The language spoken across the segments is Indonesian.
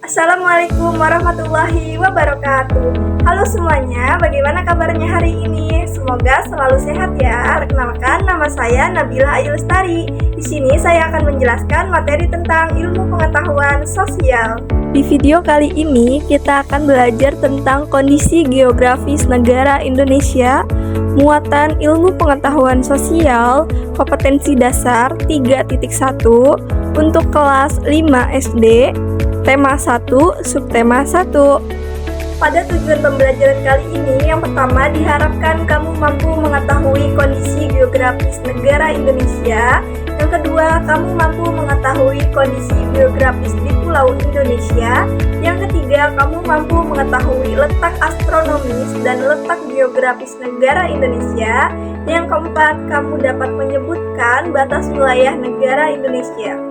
Assalamualaikum warahmatullahi wabarakatuh. Halo semuanya, bagaimana kabarnya hari ini? Semoga selalu sehat ya. Perkenalkan, nama saya Nabila Ayu Lestari. Di sini saya akan menjelaskan materi tentang ilmu pengetahuan sosial. Di video kali ini kita akan belajar tentang kondisi geografis negara Indonesia, muatan ilmu pengetahuan sosial, kompetensi dasar 3.1 untuk kelas 5 SD. Tema 1, subtema 1. Pada tujuan pembelajaran kali ini, yang pertama diharapkan kamu mampu mengetahui kondisi geografis negara Indonesia. Yang kedua, kamu mampu mengetahui kondisi geografis di Pulau Indonesia. Yang ketiga, kamu mampu mengetahui letak astronomis dan letak geografis negara Indonesia. Yang keempat, kamu dapat menyebutkan batas wilayah negara Indonesia.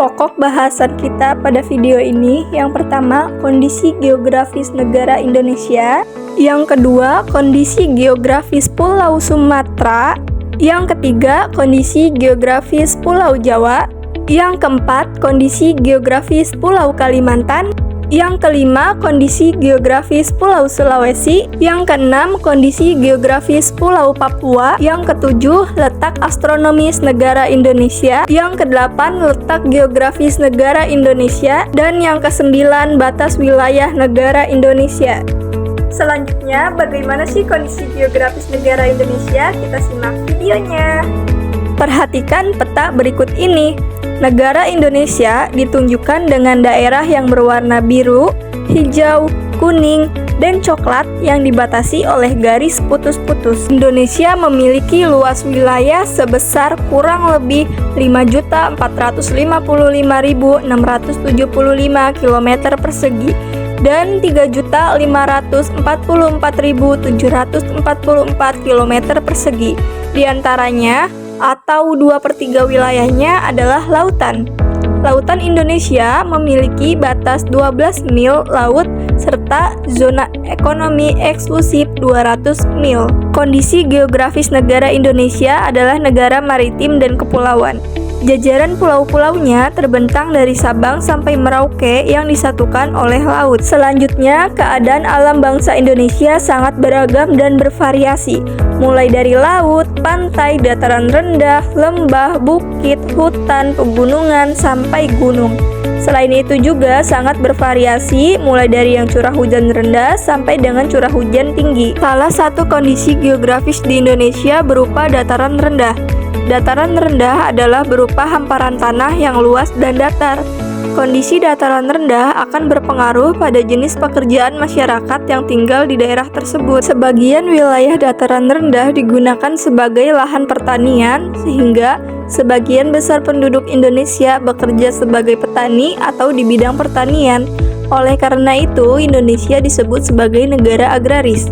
Pokok bahasan kita pada video ini, yang pertama, kondisi geografis negara Indonesia. Yang kedua, kondisi geografis Pulau Sumatera. Yang ketiga, kondisi geografis Pulau Jawa. Yang keempat, kondisi geografis Pulau Kalimantan. Yang kelima, kondisi geografis Pulau Sulawesi. Yang keenam, kondisi geografis Pulau Papua. Yang ketujuh, letak astronomis negara Indonesia. Yang kedelapan, letak geografis negara Indonesia. Dan yang kesembilan, batas wilayah negara Indonesia. Selanjutnya, bagaimana sih kondisi geografis negara Indonesia? Kita simak videonya. Perhatikan peta berikut ini. Negara Indonesia ditunjukkan dengan daerah yang berwarna biru, hijau, kuning, dan coklat yang dibatasi oleh garis putus-putus. Indonesia memiliki luas wilayah sebesar kurang lebih 5.455.675 km persegi dan 3.544.744 km persegi. Di antaranya, atau 2/3 wilayahnya adalah lautan. Lautan Indonesia memiliki batas 12 mil laut serta zona ekonomi eksklusif 200 mil. Kondisi geografis negara Indonesia adalah negara maritim dan kepulauan. Jajaran pulau-pulaunya terbentang dari Sabang sampai Merauke yang disatukan oleh laut. Selanjutnya, keadaan alam bangsa Indonesia sangat beragam dan bervariasi, mulai dari laut, pantai, dataran rendah, lembah, bukit, hutan, pegunungan, sampai gunung. Selain itu juga sangat bervariasi, mulai dari yang curah hujan rendah sampai dengan curah hujan tinggi. Salah satu kondisi geografis di Indonesia berupa dataran rendah. Dataran rendah adalah berupa hamparan tanah yang luas dan datar. Kondisi dataran rendah akan berpengaruh pada jenis pekerjaan masyarakat yang tinggal di daerah tersebut. Sebagian wilayah dataran rendah digunakan sebagai lahan pertanian, sehingga sebagian besar penduduk Indonesia bekerja sebagai petani atau di bidang pertanian. Oleh karena itu, Indonesia disebut sebagai negara agraris.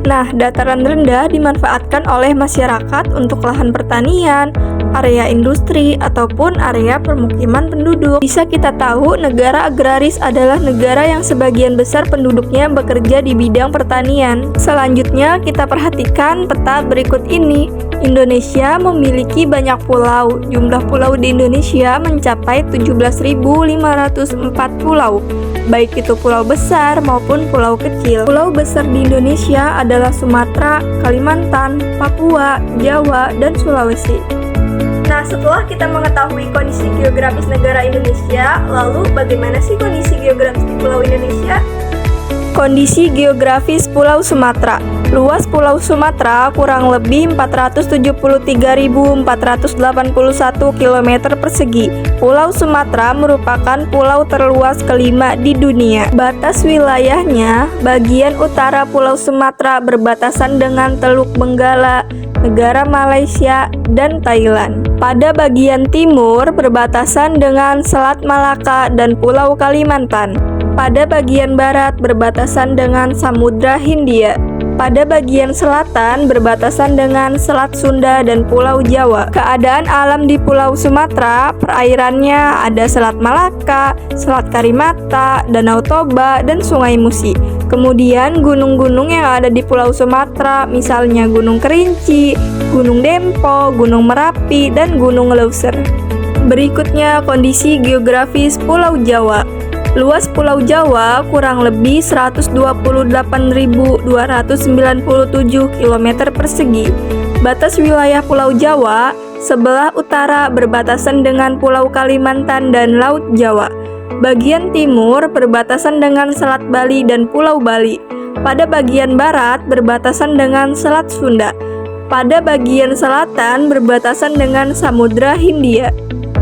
Nah, dataran rendah dimanfaatkan oleh masyarakat untuk lahan pertanian, area industri, ataupun area permukiman penduduk. Bisa kita tahu, negara agraris adalah negara yang sebagian besar penduduknya bekerja di bidang pertanian. Selanjutnya, kita perhatikan peta berikut ini. Indonesia memiliki banyak pulau. Jumlah pulau di Indonesia mencapai 17.504 pulau, baik itu pulau besar maupun pulau kecil. Pulau besar di Indonesia adalah Sumatera, Kalimantan, Papua, Jawa, dan Sulawesi. Nah, setelah kita mengetahui kondisi geografis negara Indonesia, lalu bagaimana sih kondisi geografis di Pulau Indonesia? Kondisi geografis Pulau Sumatera. Luas Pulau Sumatera kurang lebih 473.481 km persegi. Pulau Sumatera merupakan pulau terluas kelima di dunia. Batas wilayahnya, bagian utara Pulau Sumatera berbatasan dengan Teluk Benggala, negara Malaysia, dan Thailand. Pada bagian timur berbatasan dengan Selat Malaka dan Pulau Kalimantan. Pada bagian barat berbatasan dengan Samudra Hindia. Pada bagian selatan berbatasan dengan Selat Sunda dan Pulau Jawa. Keadaan alam di Pulau Sumatera, perairannya ada Selat Malaka, Selat Karimata, Danau Toba, dan Sungai Musi. Kemudian gunung-gunung yang ada di Pulau Sumatera, misalnya Gunung Kerinci, Gunung Dempo, Gunung Merapi, dan Gunung Leuser. Berikutnya kondisi geografis Pulau Jawa. Luas Pulau Jawa kurang lebih 128.297 km persegi. Batas wilayah Pulau Jawa, sebelah utara berbatasan dengan Pulau Kalimantan dan Laut Jawa. Bagian timur berbatasan dengan Selat Bali dan Pulau Bali. Pada bagian barat berbatasan dengan Selat Sunda. Pada bagian selatan berbatasan dengan Samudra Hindia.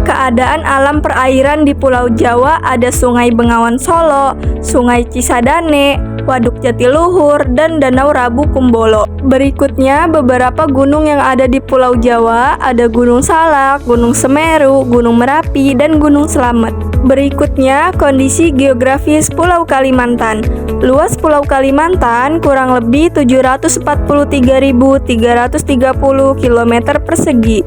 Keadaan alam perairan di Pulau Jawa ada Sungai Bengawan Solo, Sungai Cisadane, Waduk Jatiluhur, dan Danau Rabu Kumbolo. Berikutnya beberapa gunung yang ada di Pulau Jawa, ada Gunung Salak, Gunung Semeru, Gunung Merapi, dan Gunung Slamet. Berikutnya kondisi geografis Pulau Kalimantan. Luas Pulau Kalimantan kurang lebih 743.330 km persegi.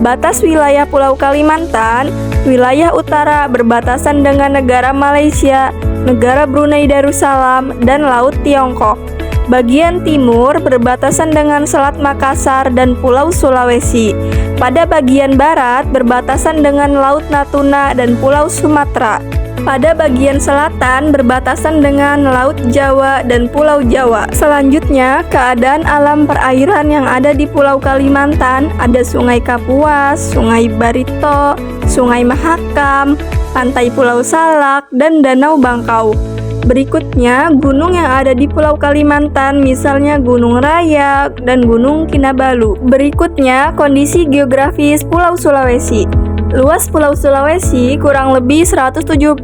Batas wilayah Pulau Kalimantan, wilayah utara berbatasan dengan negara Malaysia, negara Brunei Darussalam, dan Laut Tiongkok. Bagian timur berbatasan dengan Selat Makassar dan Pulau Sulawesi. Pada bagian barat berbatasan dengan Laut Natuna dan Pulau Sumatera. Pada bagian selatan berbatasan dengan Laut Jawa dan Pulau Jawa. Selanjutnya, keadaan alam perairan yang ada di Pulau Kalimantan ada Sungai Kapuas, Sungai Barito, Sungai Mahakam, Pantai Pulau Salak, dan Danau Bangkau. Berikutnya, gunung yang ada di Pulau Kalimantan, misalnya Gunung Raya dan Gunung Kinabalu. Berikutnya, kondisi geografis Pulau Sulawesi. Luas Pulau Sulawesi kurang lebih 174.600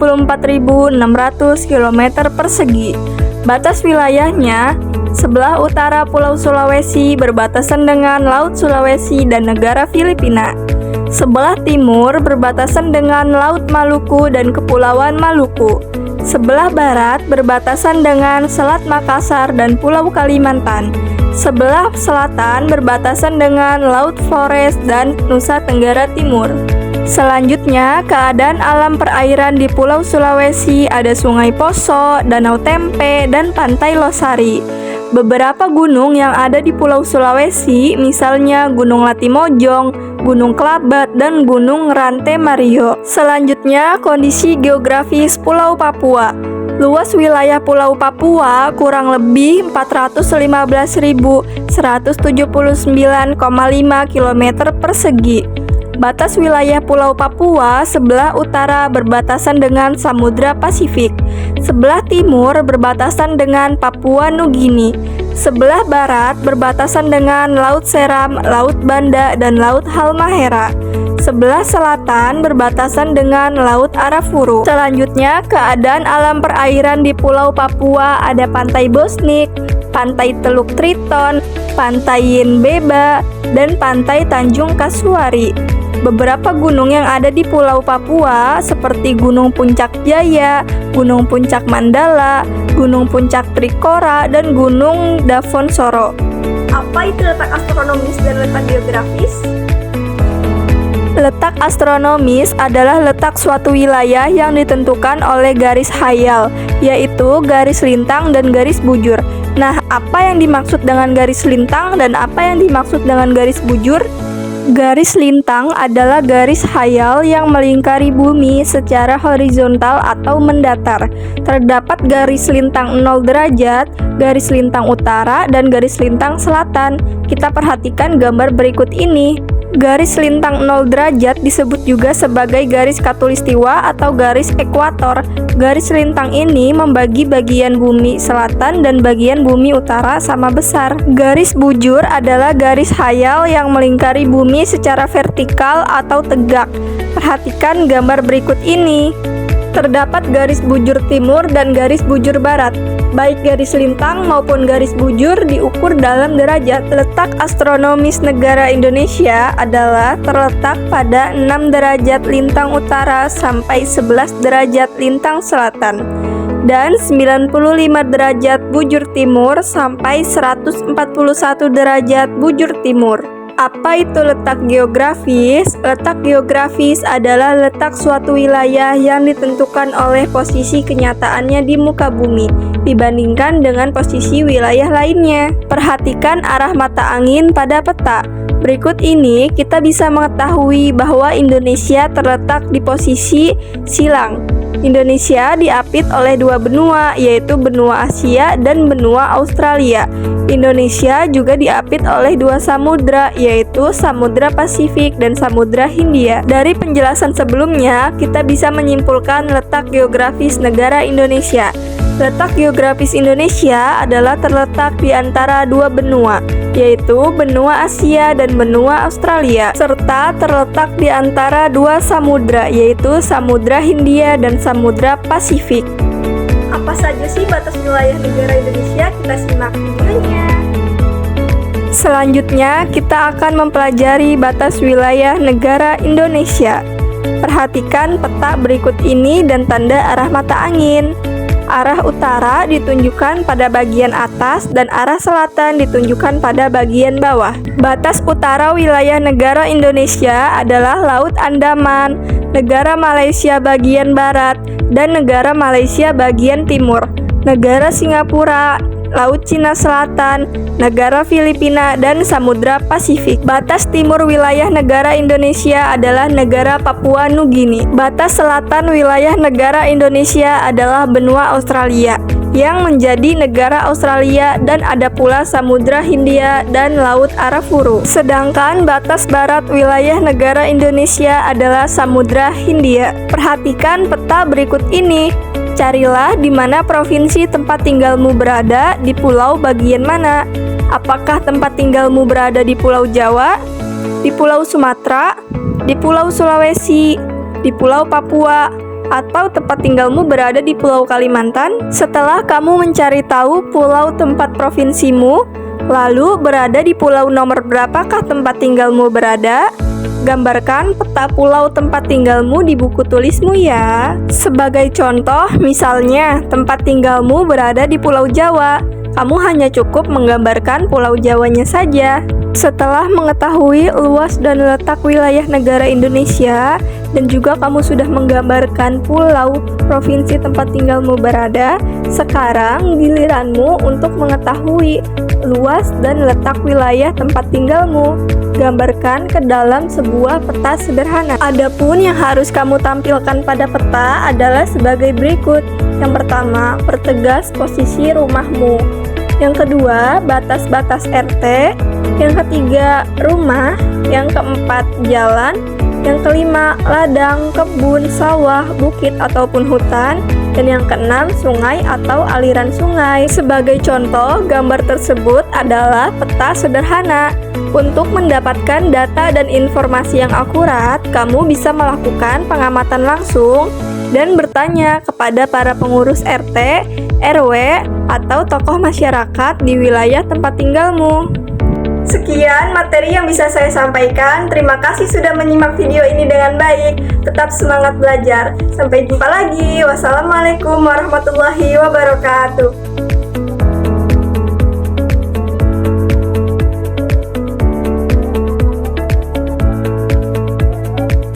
km persegi. Batas wilayahnya, sebelah utara Pulau Sulawesi berbatasan dengan Laut Sulawesi dan negara Filipina. Sebelah timur berbatasan dengan Laut Maluku dan Kepulauan Maluku. Sebelah barat berbatasan dengan Selat Makassar dan Pulau Kalimantan. Sebelah selatan berbatasan dengan Laut Flores dan Nusa Tenggara Timur. Selanjutnya, keadaan alam perairan di Pulau Sulawesi ada Sungai Poso, Danau Tempe, dan Pantai Losari. Beberapa gunung yang ada di Pulau Sulawesi, misalnya Gunung Latimojong, Gunung Kelabat, dan Gunung Rante Mario. Selanjutnya, kondisi geografis Pulau Papua. Luas wilayah Pulau Papua kurang lebih 415.179,5 km persegi. Batas wilayah Pulau Papua sebelah utara berbatasan dengan Samudra Pasifik. Sebelah timur berbatasan dengan Papua Nugini. Sebelah barat berbatasan dengan Laut Seram, Laut Banda, dan Laut Halmahera. Sebelah selatan berbatasan dengan Laut Arafuru. Selanjutnya, keadaan alam perairan di Pulau Papua ada Pantai Bosnik, Pantai Teluk Triton, Pantai Yenbeba, dan Pantai Tanjung Kasuari. Beberapa gunung yang ada di Pulau Papua seperti Gunung Puncak Jaya, Gunung Puncak Mandala, Gunung Puncak Trikora, dan Gunung Davonsoro. Apa itu letak astronomis dan letak geografis? Letak astronomis adalah letak suatu wilayah yang ditentukan oleh garis hayal, yaitu garis lintang dan garis bujur. Nah, apa yang dimaksud dengan garis lintang dan apa yang dimaksud dengan garis bujur? Garis lintang adalah garis hayal yang melingkari bumi secara horizontal atau mendatar. Terdapat garis lintang 0 derajat, garis lintang utara, dan garis lintang selatan. Kita perhatikan gambar berikut ini. Garis lintang 0 derajat disebut juga sebagai garis khatulistiwa atau garis ekuator. Garis lintang ini membagi bagian bumi selatan dan bagian bumi utara sama besar. Garis bujur adalah garis hayal yang melingkari bumi secara vertikal atau tegak. Perhatikan gambar berikut ini. Terdapat garis bujur timur dan garis bujur barat. Baik garis lintang maupun garis bujur diukur dalam derajat. Letak astronomis negara Indonesia adalah terletak pada 6 derajat lintang utara sampai 11 derajat lintang selatan dan 95 derajat bujur timur sampai 141 derajat bujur timur. Apa itu letak geografis? Letak geografis adalah letak suatu wilayah yang ditentukan oleh posisi kenyataannya di muka bumi dibandingkan dengan posisi wilayah lainnya. Perhatikan arah mata angin pada peta. Berikut ini kita bisa mengetahui bahwa Indonesia terletak di posisi silang. Indonesia diapit oleh dua benua, yaitu benua Asia dan benua Australia. Indonesia juga diapit oleh dua samudra, yaitu Samudra Pasifik dan Samudra Hindia. Dari penjelasan sebelumnya, kita bisa menyimpulkan letak geografis negara Indonesia. Letak geografis Indonesia adalah terletak di antara dua benua, yaitu benua Asia dan benua Australia, serta terletak di antara dua samudra, yaitu Samudra Hindia dan Samudra Pasifik. Apa saja sih batas wilayah negara Indonesia? Kita simak videonya. Selanjutnya, kita akan mempelajari batas wilayah negara Indonesia. Perhatikan peta berikut ini dan tanda arah mata angin. Arah utara ditunjukkan pada bagian atas dan arah selatan ditunjukkan pada bagian bawah. Batas utara wilayah negara Indonesia adalah Laut Andaman, negara Malaysia bagian barat, dan negara Malaysia bagian timur, negara Singapura, Laut Cina Selatan, negara Filipina, dan Samudra Pasifik. Batas timur wilayah negara Indonesia adalah negara Papua Nugini. Batas selatan wilayah negara Indonesia adalah benua Australia, yang menjadi negara Australia, dan ada pula Samudra Hindia dan Laut Arafuru. Sedangkan batas barat wilayah negara Indonesia adalah Samudra Hindia. Perhatikan peta berikut ini. Carilah di mana provinsi tempat tinggalmu berada di pulau bagian mana. Apakah tempat tinggalmu berada di Pulau Jawa, di Pulau Sumatera, di Pulau Sulawesi, di Pulau Papua, atau tempat tinggalmu berada di Pulau Kalimantan? Setelah kamu mencari tahu pulau tempat provinsimu, lalu berada di pulau nomor berapakah tempat tinggalmu berada? Gambarkan peta pulau tempat tinggalmu di buku tulismu ya. Sebagai contoh, misalnya tempat tinggalmu berada di Pulau Jawa. Kamu hanya cukup menggambarkan Pulau Jawanya saja. Setelah mengetahui luas dan letak wilayah negara Indonesia, dan juga kamu sudah menggambarkan pulau provinsi tempat tinggalmu berada, sekarang giliranmu untuk mengetahui luas dan letak wilayah tempat tinggalmu. Gambarkan ke dalam sebuah peta sederhana. Adapun yang harus kamu tampilkan pada peta adalah sebagai berikut. Yang pertama, pertegas posisi rumahmu. Yang kedua, batas-batas RT. Yang ketiga, rumah. Yang keempat, jalan. Yang kelima, ladang, kebun, sawah, bukit ataupun hutan. Dan yang keenam, sungai atau aliran sungai. Sebagai contoh, gambar tersebut adalah peta sederhana. Untuk mendapatkan data dan informasi yang akurat, kamu bisa melakukan pengamatan langsung dan bertanya kepada para pengurus RT, RW, atau tokoh masyarakat di wilayah tempat tinggalmu. Sekian materi yang bisa saya sampaikan. Terima kasih sudah menyimak video ini dengan baik. Tetap semangat belajar. Sampai jumpa lagi. Wassalamualaikum warahmatullahi wabarakatuh.